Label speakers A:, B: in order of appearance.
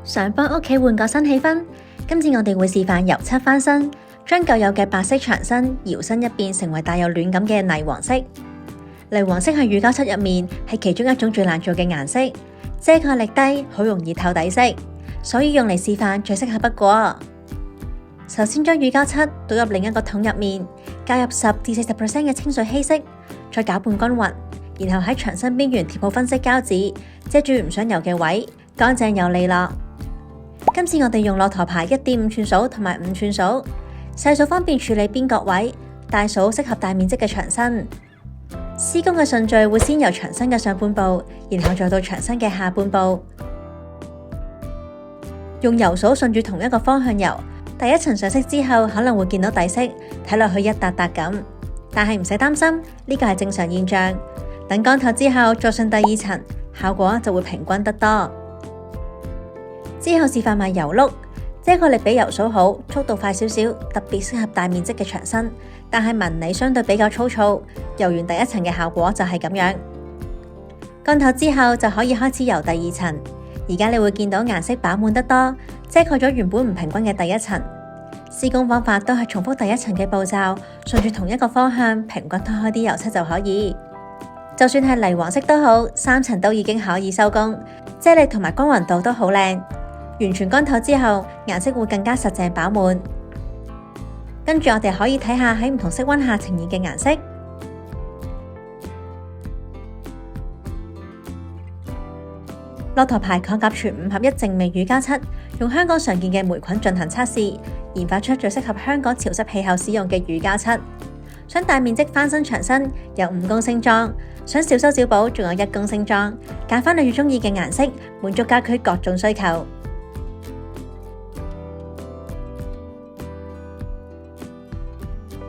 A: 想幫屋企換個新氣氛，今次我哋會示範油漆翻新，將舊有嘅白色牆身搖身一變成為帶有暖感嘅泥黃色。泥黃色喺乳膠漆入面係其中一種最難做嘅顏色，遮蓋力低，好容易透底色，所以用嚟示範最適合不過。首先將乳膠漆倒入另一個桶入面，加入10至40% 嘅清水稀釋，再攪拌均勻，然後喺牆身邊緣貼好分析膠紙，遮住唔想油嘅位，乾淨又利落。今次我哋用駱駝牌1.5寸掃同埋5寸掃，細掃方便處理邊角位，大掃適合大面積嘅牆身。施工嘅順序會先由牆身嘅上半部，然後再到牆身嘅下半部。用油掃順住同一個方向油，第一層上色之後可能會見到底色，睇落去一笪笪咁，但係唔使擔心，呢個係正常現象。等乾透之後再上第2層，效果就會平均得多。之後示範埋油碌，遮蓋力比油掃好，速度快少少，特別適合大面積嘅牆身，但係紋理相對比較粗糙，油完第1層嘅效果就係咁樣。乾透之後就可以開始油第2層，而家你會見到顏色飽滿得多，遮蓋咗原本唔平均嘅第1層。施工方法都係重複第1層嘅步驟，順住同一個方向平均推開啲油漆就可以。就算係泥黃色都好，3層都已經可以收工，遮力同埋均勻度都好靚。完全乾透之後，顏色會更加實淨飽滿。跟住我哋可以睇下喺唔同色溫下呈現嘅顏色。駱駝牌抗甲醛5合1淨味乳膠漆，用香港常見嘅霉菌進行測試，研發出最適合香港潮濕氣候使用嘅乳膠漆。想大面積翻新牆身，有5公升裝；想小修小補，仲有1公升裝。揀返你最中意嘅顏色，滿足家居各種需求。